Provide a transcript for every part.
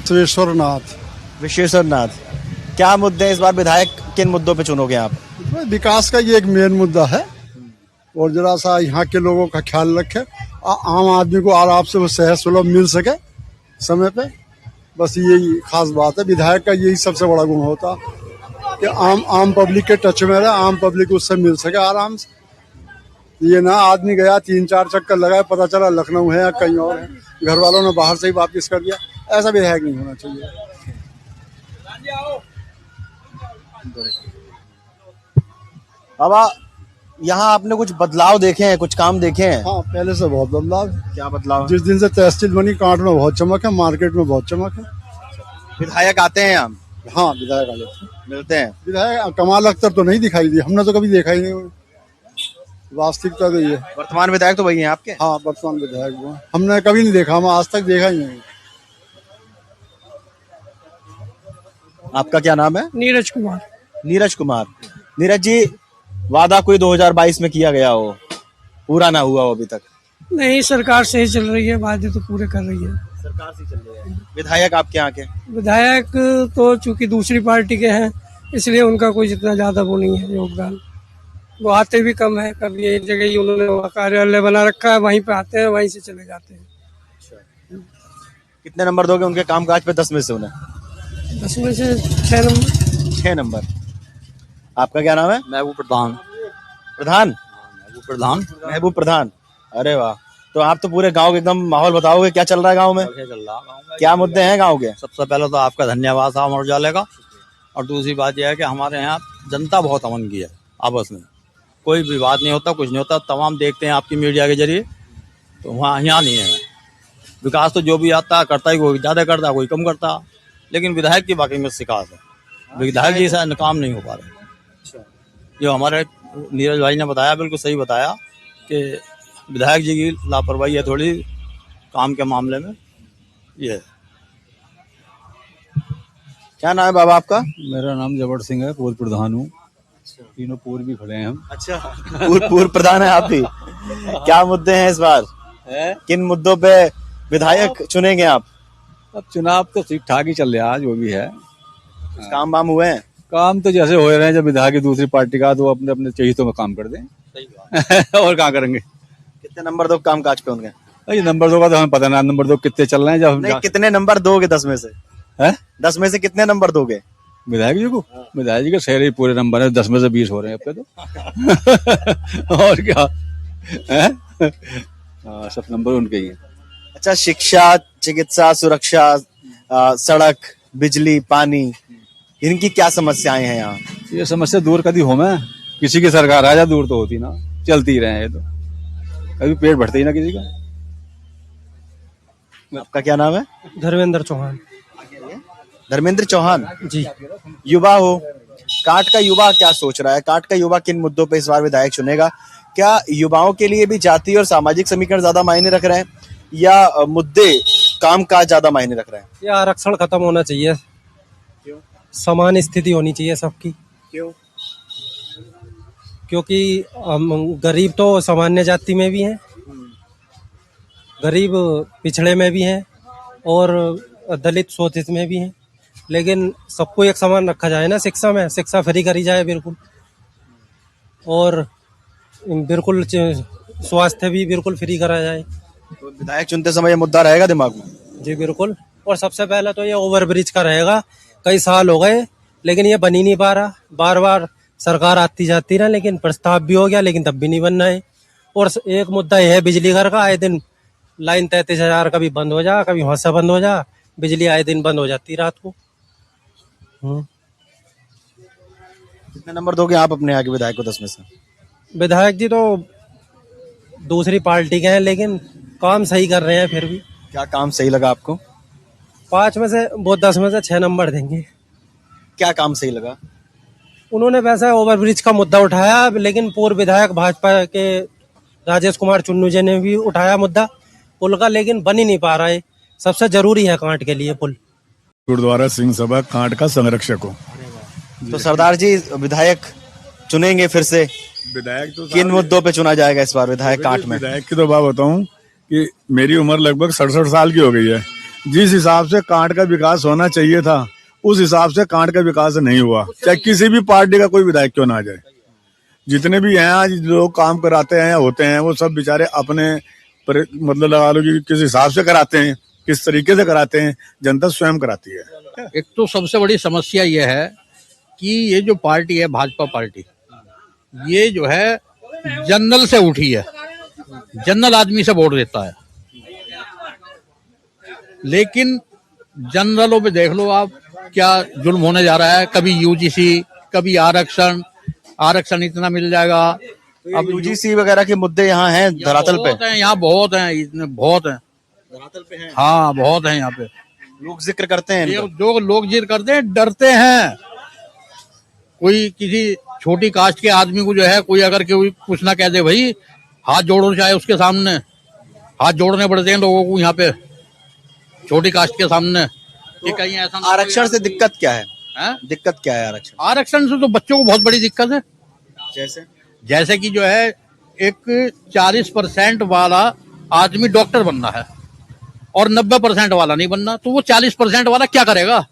विश्वेश्वर नाथ। विश्वेश्वर नाथ, क्या मुद्दे इस बार विधायक किन मुद्दों पे चुनोगे आप? विकास का ये एक मेन मुद्दा है और जरा सा यहाँ के लोगों का ख्याल रखे, आम आदमी को आराम से वो सहज सुलभ मिल सके समय पे, बस यही खास बात है। विधायक का यही सबसे बड़ा गुण होता कि आम पब्लिक के टच में रहे, आम पब्लिक उससे मिल सके आराम से। ये ना आदमी गया 3-4 चक्कर लगाए, पता चला लखनऊ है या कहीं और है, घर वालों ने बाहर से ही वापस कर दिया। ऐसा विधायक नहीं होना चाहिए। बाबा, यहाँ आपने कुछ बदलाव देखे हैं, कुछ काम देखे हैं? हाँ, पहले से बहुत बदलाव। क्या बदलाव? जिस दिन से तहसील बनी, कांट में बहुत चमक है, मार्केट में बहुत चमक है। विधायक आते हैं यहाँ? हाँ, विधायक आ जाते हैं, मिलते हैं। विधायक कमाल अख्तर तो नहीं दिखाई दी, हमने तो कभी देखा ही नहीं। वास्तविकता तो ये। वर्तमान विधायक तो वही हैं आपके? हाँ, वर्तमान विधायक वो हमने कभी नहीं देखा, हम आज तक देखा ही नहीं। आपका क्या नाम है? नीरज कुमार। नीरज कुमार। नीरज जी, वादा कोई 2022 में किया गया हो, पूरा ना हुआ हो अभी तक? नहीं, सरकार सही चल रही है, वादे तो पूरे कर रही है। सरकार से चल रही है। विधायक आपके यहाँ के? विधायक तो चूंकि दूसरी पार्टी के हैं, इसलिए उनका कोई जितना ज्यादा वो नहीं है योगदान। वो आते भी कम है, कभी एक जगह ही उन्होंने वहाँ कार्यालय बना रखा है, वहीं पे आते हैं, वहीं से चले जाते हैं। कितने नंबर दोगे उनके कामकाज पे 10 में से उन्हें? 10 में से 6 नंबर। 6 नंबर। आपका क्या नाम है? महबूब प्रधान। प्रधान? महबूब प्रधान। महबूब प्रधान, अरे वाह। तो आप तो पूरे गांव के एकदम माहौल बताओगे, क्या चल रहा है गांव में? चल रहा गाँव में। क्या मुद्दे हैं गांव के? सबसे पहले तो आपका धन्यवाद अमर उजाले का, और दूसरी बात यह है कि हमारे यहाँ जनता बहुत अमन की है, आपस में कोई विवाद नहीं होता, कुछ नहीं होता। तमाम देखते हैं आपकी मीडिया के जरिए, तो वहाँ यहाँ नहीं है। विकास तो जो भी आता है करता ही, कोई ज़्यादा करता है, कोई कम करता, लेकिन विधायक की बाकी में शिकायत है। विधायक जी से काम नहीं हो पा रहे। जो हमारे नीरज भाई ने बताया, बिल्कुल सही बताया कि विधायक जी की लापरवाही है थोड़ी काम के मामले में। ये क्या नाम है बाबा आपका? मेरा नाम जबर सिंह है, पूर्व प्रधान हूँ। तीनों पूर्व भी खड़े हैं हम। अच्छा, पूर्व प्रधान है आप भी। क्या मुद्दे हैं इस बार? किन मुद्दों पे विधायक चुनेंगे आप? अब चुनाव तो ठीक ठाक ही चल रहा है, जो भी है। कुछ काम वाम हुए हैं? काम तो जैसे हो रहे हैं, जब विधायक की दूसरी पार्टी का, तो अपने अपने चहितों में काम कर दें। और क्या करेंगे? कितने नंबर दो काम काज पे उनके? ये नंबर 2 का तो हमें पता नहीं, नंबर 2 कितने चल रहे हैं। जब नहीं, कितने नंबर दोगे 10 में से? है 10 में से कितने नंबर दोगे विधायक जी को? विधायक जी के शहर ही पूरे नंबर है, 10 में से 20 हो रहे हैं अब तो। और क्या है? हाँ, सब नंबर उनके ही हैं। अच्छा, शिक्षा, चिकित्सा, सुरक्षा, सड़क, बिजली, पानी, इनकी क्या समस्याएं हैं यहाँ? ये समस्या दूर कभी हो, मैं किसी की सरकार आ जाए दूर तो होती ना, चलती रहे हैं, तो कभी पेट भरते ही ना किसी का। आपका क्या नाम है? धर्मेंद्र चौहान। धर्मेंद्र चौहान जी। युवा हो, काट का युवा क्या सोच रहा है? काट का युवा किन मुद्दों पे इस बार विधायक चुनेगा? क्या युवाओं के लिए भी जाति और सामाजिक समीकरण ज्यादा मायने रख रहे हैं, या मुद्दे काम काज ज्यादा मायने रख रहे हैं? ये आरक्षण खत्म होना चाहिए। क्यों? समान स्थिति होनी चाहिए सबकी। क्यों? क्योंकि गरीब तो सामान्य जाति में भी हैं, गरीब पिछड़े में भी हैं, और दलित शोषित में भी हैं, लेकिन सबको एक समान रखा जाए ना। शिक्षा में शिक्षा फ्री करी जाए बिल्कुल, और बिल्कुल स्वास्थ्य भी बिल्कुल फ्री करा जाए। तो विधायक चुनते समय ये मुद्दा रहेगा दिमाग में? जी बिल्कुल। और सबसे पहले तो ये ओवरब्रिज का रहेगा। कई साल हो गए लेकिन ये बन ही नहीं पा रहा, बार बार सरकार आती जाती रहा, लेकिन प्रस्ताव भी हो गया लेकिन तब भी नहीं बनना है। और एक मुद्दा यह है बिजली घर का, आए दिन लाइन 33,000 कभी बंद हो जा, कभी वहां बंद हो जा, बिजली आए दिन बंद हो जाती रात को। कितने नंबर दोगे आप अपने यहाँ के विधायक को 10 में से? विधायक जी तो दूसरी पार्टी के हैं, लेकिन काम सही कर रहे हैं फिर भी। क्या काम सही लगा आपको? 5 में से वो 10 में से 6 नंबर देंगे। क्या काम सही लगा? उन्होंने वैसा ओवरब्रिज का मुद्दा उठाया, लेकिन पूर्व विधायक भाजपा के राजेश कुमार चुन्नू जी ने भी उठाया मुद्दा पुल का, लेकिन बन ही नहीं पा रहा है। सबसे जरूरी है कांट के लिए पुल। गुरुद्वारा सिंह सभा कांट का संरक्षक हो। तो सरदार जी, विधायक चुनेंगे फिर से? विधायक तो किन मुद्दों पे चुना जाएगा इस बार विधायक कांट में? विधायक की तो बात बताऊं कि मेरी उम्र लगभग 67 साल की हो गई है, जिस हिसाब से कांट का विकास होना चाहिए था उस हिसाब से कांट का विकास नहीं हुआ, चाहे किसी भी पार्टी का कोई विधायक क्यों ना आ जाए। जितने भी हैं आज लोग काम कराते हैं या होते हैं वो सब बेचारे अपने मतलब लगा लो कि किस हिसाब से कराते हैं, किस तरीके से कराते हैं, जनता स्वयं कराती है। एक तो सबसे बड़ी समस्या ये है कि ये जो पार्टी है भाजपा पार्टी, ये जो है जनरल से उठी है, जनरल आदमी से वोट देता है। लेकिन जनरलों पे देख लो आप क्या जुल्म होने जा रहा है, कभी यूजीसी, कभी आरक्षण इतना मिल जाएगा। अब यूजीसी वगैरह के मुद्दे यहाँ हैं धरातल पे, बहुत हैं यहाँ, बहुत हैं, इतने बहुत हैं धरातल पे हैं। हाँ बहुत हैं यहाँ पे, लोग जिक्र करते हैं ये इनका। जो लोग जिक्र करते हैं डरते हैं। कोई किसी छोटी कास्ट के आदमी को जो है कोई अगर कोई कुछ ना कह दे, भाई हाथ जोड़ो, चाहे उसके सामने हाथ जोड़ने पड़ते हैं लोगों को यहाँ पे छोटी कास्ट के सामने कि कहीं ऐसा ना। आरक्षण से दिक्कत क्या है? दिक्कत क्या है आरक्षण से तो बच्चों को बहुत बड़ी दिक्कत है। जैसे कि जो है एक 40% वाला आदमी डॉक्टर बनना है और 90% वाला नहीं बनना, तो वो 40% वाला क्या करेगा?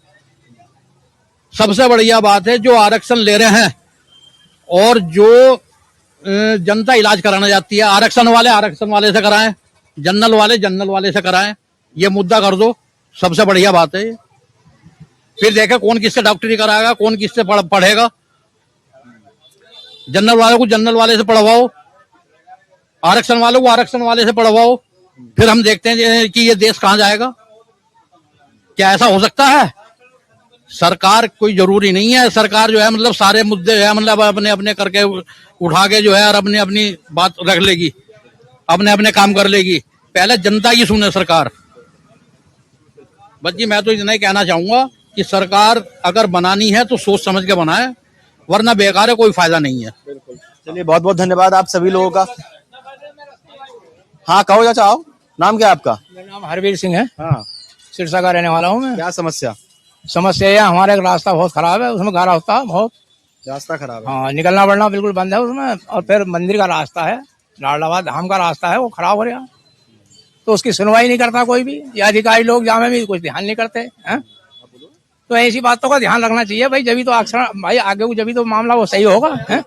सबसे बढ़िया बात है जो आरक्षण ले रहे हैं और जो जनता इलाज कराने जाती है, आरक्षण वाले से कराएं, जनरल वाले से कराएं, ये मुद्दा कर दो, सबसे बढ़िया बात है। फिर देखे कौन किससे डॉक्टरी कराएगा, कौन किससे पढ़ेगा। जनरल वाले को जनरल वाले से पढ़वाओ, आरक्षण वाले को आरक्षण वाले से पढ़वाओ, फिर हम देखते हैं कि ये देश कहाँ जाएगा। क्या ऐसा हो सकता है? सरकार कोई जरूरी नहीं है, सरकार जो है मतलब सारे मुद्दे जो है मतलब अपने अपने करके उठा के जो है और अपनी अपनी बात रख लेगी, अपने अपने काम कर लेगी। पहले जनता की सुने सरकार। बस जी मैं तो इतना ही कहना चाहूंगा कि सरकार अगर बनानी है तो सोच समझ के बनाए, वरना बेकार है, कोई फायदा नहीं है। चलिए बहुत बहुत धन्यवाद आप सभी लोगों का। हाँ कहो चाचा, आओ। नाम क्या है आपका? मेरा नाम हरवीर सिंह है। हाँ, सिरसा का रहने वाला हूँ मैं। क्या समस्या? समस्या यह हमारा एक रास्ता बहुत खराब है, उसमें गारा होता है बहुत। रास्ता खराब है। हाँ, निकलना बढ़ना बिल्कुल बंद है उसमें। और फिर मंदिर का रास्ता है, लाडलाबाद धाम का रास्ता है, वो खराब हो रहा, तो उसकी सुनवाई नहीं करता कोई भी। ये अधिकारी लोग जहाँ में भी कुछ ध्यान नहीं करते हैं। तो ऐसी बातों का ध्यान रखना चाहिए भाई, जब भी तो अक्सर भाई आगे को जब भी तो मामला वो सही होगा है।